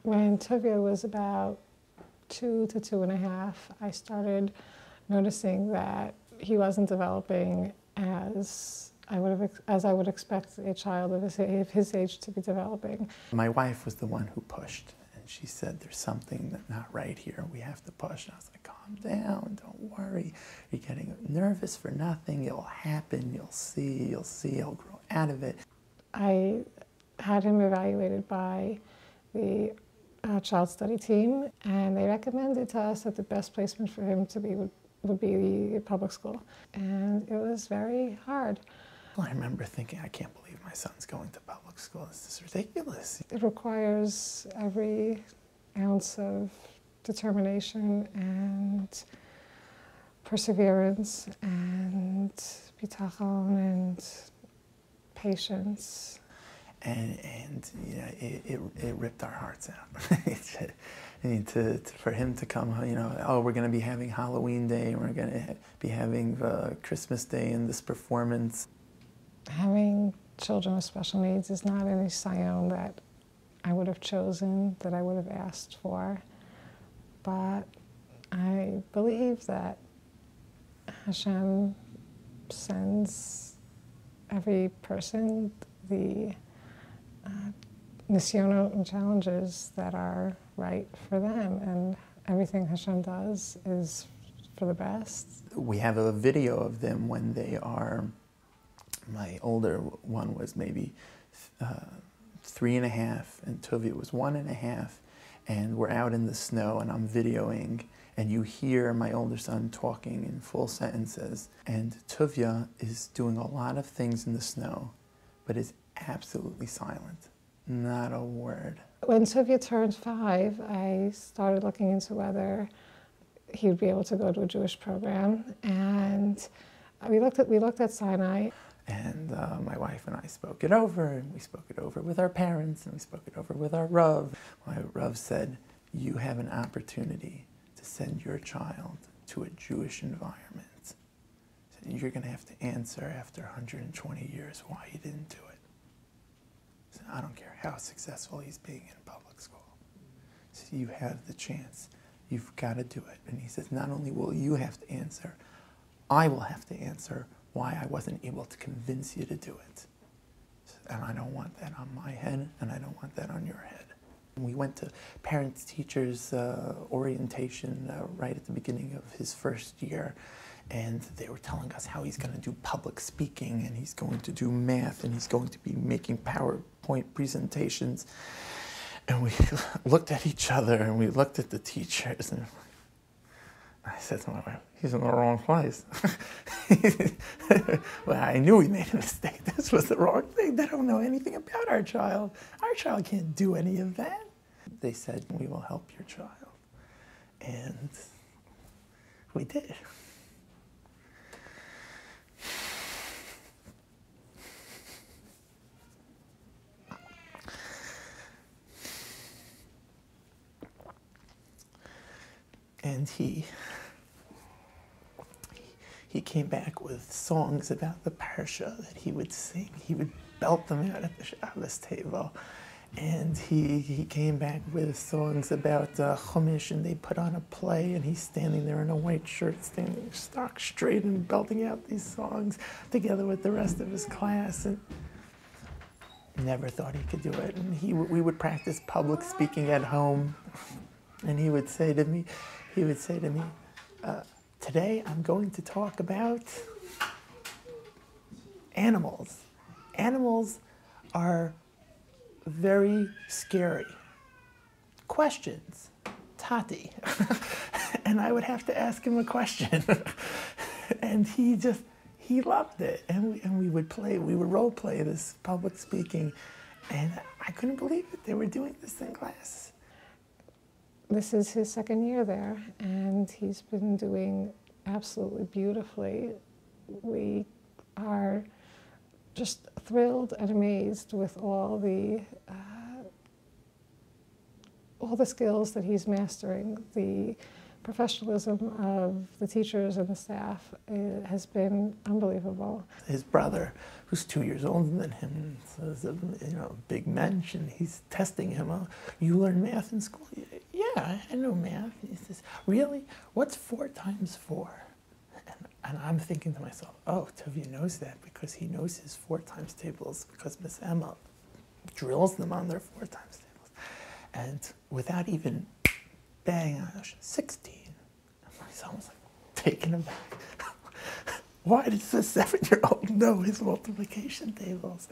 When Tuvia was about 2 to 2.5, I started noticing that he wasn't developing as I would expect a child of his age to be developing. My wife was the one who pushed, and she said, "There's something not right here. We have to push." And I was like, "Calm down. Don't worry. You're getting nervous for nothing. It'll happen. You'll see. You'll see. He'll grow out of it." I had him evaluated by the child study team, and they recommended to us that the best placement for him to be would be the public school. And it was very hard. Well, I remember thinking, I can't believe my son's going to public school. This is ridiculous. It requires every ounce of determination and perseverance and bitachon and patience. And you know, it ripped our hearts out. I mean, for him to come, you know, oh, we're going to be having Halloween Day, and we're going to be having Christmas Day and this performance. Having children with special needs is not any scion that I would have chosen, that I would have asked for. But I believe that Hashem sends every person the nisyono and challenges that are right for them, and everything Hashem does is for the best. We have a video of them when they are, my older one was maybe 3.5 and Tuvia was 1.5, and we're out in the snow and I'm videoing, and you hear my older son talking in full sentences, and Tuvia is doing a lot of things in the snow, but is absolutely silent. Not a word. When Tuvia turned 5, I started looking into whether he would be able to go to a Jewish program, and we looked at Sinai. And my wife and I spoke it over, and we spoke it over with our parents, and we spoke it over with our Rav. My Rav said, "You have an opportunity to send your child to a Jewish environment. So you're going to have to answer after 120 years why you didn't do it." So I don't care how successful he's being in public school. So you have the chance. You've got to do it. And he says, not only will you have to answer, I will have to answer why I wasn't able to convince you to do it. And I don't want that on my head, and I don't want that on your head. We went to parents-teachers orientation right at the beginning of his first year, and they were telling us how he's going to do public speaking, and he's going to do math, and he's going to be making PowerPoint presentations. And we looked at each other, and we looked at the teachers, and I said to my wife, "He's in the wrong place." Well, I knew we made a mistake. This was the wrong thing. They don't know anything about our child. Our child can't do any of that. They said, "We will help your child." And we did. And he came back with songs about the parsha that he would sing. He would belt them out at the Shabbos table. And he came back with songs about Chumash, and they put on a play, and he's standing there in a white shirt, standing stock straight and belting out these songs together with the rest of his class. And never thought he could do it. And we would practice public speaking at home, and he would say to me, "Today I'm going to talk about animals. Animals are very scary. Questions, Tati." And I would have to ask him a question. And he loved it. And we would role play this public speaking. And I couldn't believe it. They were doing this in class. This is his 2nd year there, and he's been doing absolutely beautifully. We are just thrilled and amazed with all the skills that he's mastering, the professionalism of the teachers and the staff has been unbelievable. His brother, who's 2 years older than him, is a big mensch, and he's testing him. Oh, you learn math in school? Yeah, I know math. He says, really? What's 4 times 4? And I'm thinking to myself, oh, Tuvia knows that because he knows his 4 times tables because Miss Emma drills them on their 4 times tables. And without even bang, 16. And my son was like taken aback. Why does this 7-year-old know his multiplication tables?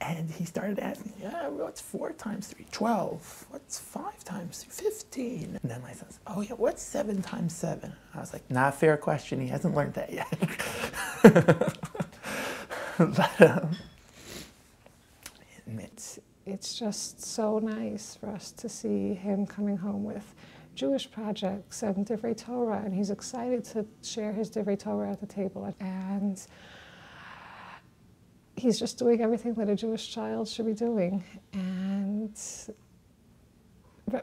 And he started asking, yeah, what's 4 times 3? 12. What's 5 times 3? 15. And then my son says, oh yeah, what's 7 times 7? I was like, not a fair question. He hasn't learned that yet. But, it's just so nice for us to see him coming home with Jewish projects and Divrei Torah, and he's excited to share his Divrei Torah at the table. And he's just doing everything that a Jewish child should be doing. And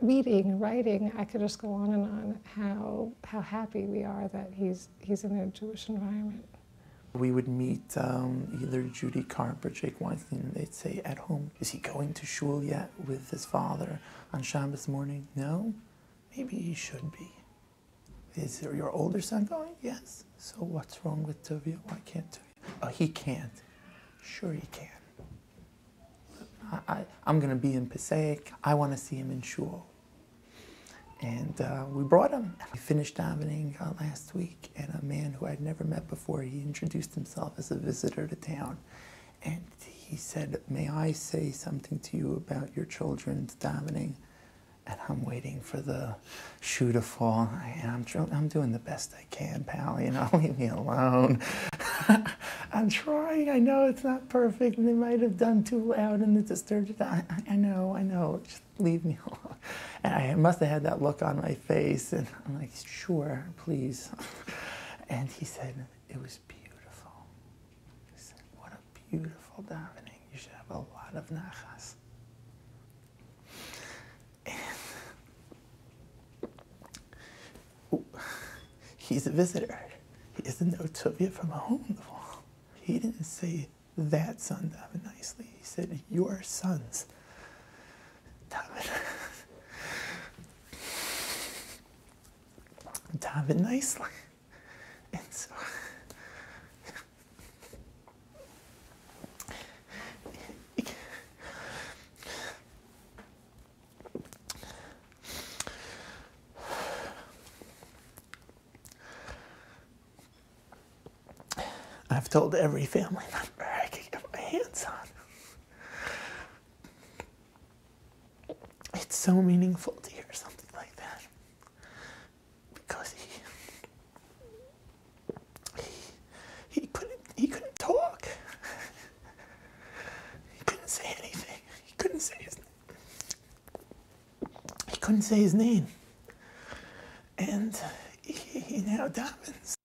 reading, writing, I could just go on and on how happy we are that he's in a Jewish environment. We would meet either Judy Karp or Jake Weinstein, and they'd say, at home, is he going to shul yet with his father on Shabbos morning? No? Maybe he should be. Is your older son going? Yes. So what's wrong with Tuvia? Why can't Tuvia? Oh, he can't. Sure he can. I'm going to be in Passaic. I want to see him in shul. And we brought him. We finished davening last week, and a man who I'd never met before, he introduced himself as a visitor to town. And he said, may I say something to you about your children's davening? And I'm waiting for the shoe to fall. And I'm doing the best I can, pal. Leave me alone. I'm trying. I know it's not perfect, and they might have done too loud and it disturbed it. I know. Just leave me alone. And I must have had that look on my face, and I'm like, sure, please. And he said, it was beautiful. He said, what a beautiful davening. You should have a lot of nachas. He's a visitor. He doesn't know Tuvia from a hole in the wall. He didn't say that son daven nicely. He said your sons daven nicely. And so I've told every family member I could get my hands on. It's so meaningful to hear something like that. Because he couldn't talk. He couldn't say anything. He couldn't say his name. And he now davens.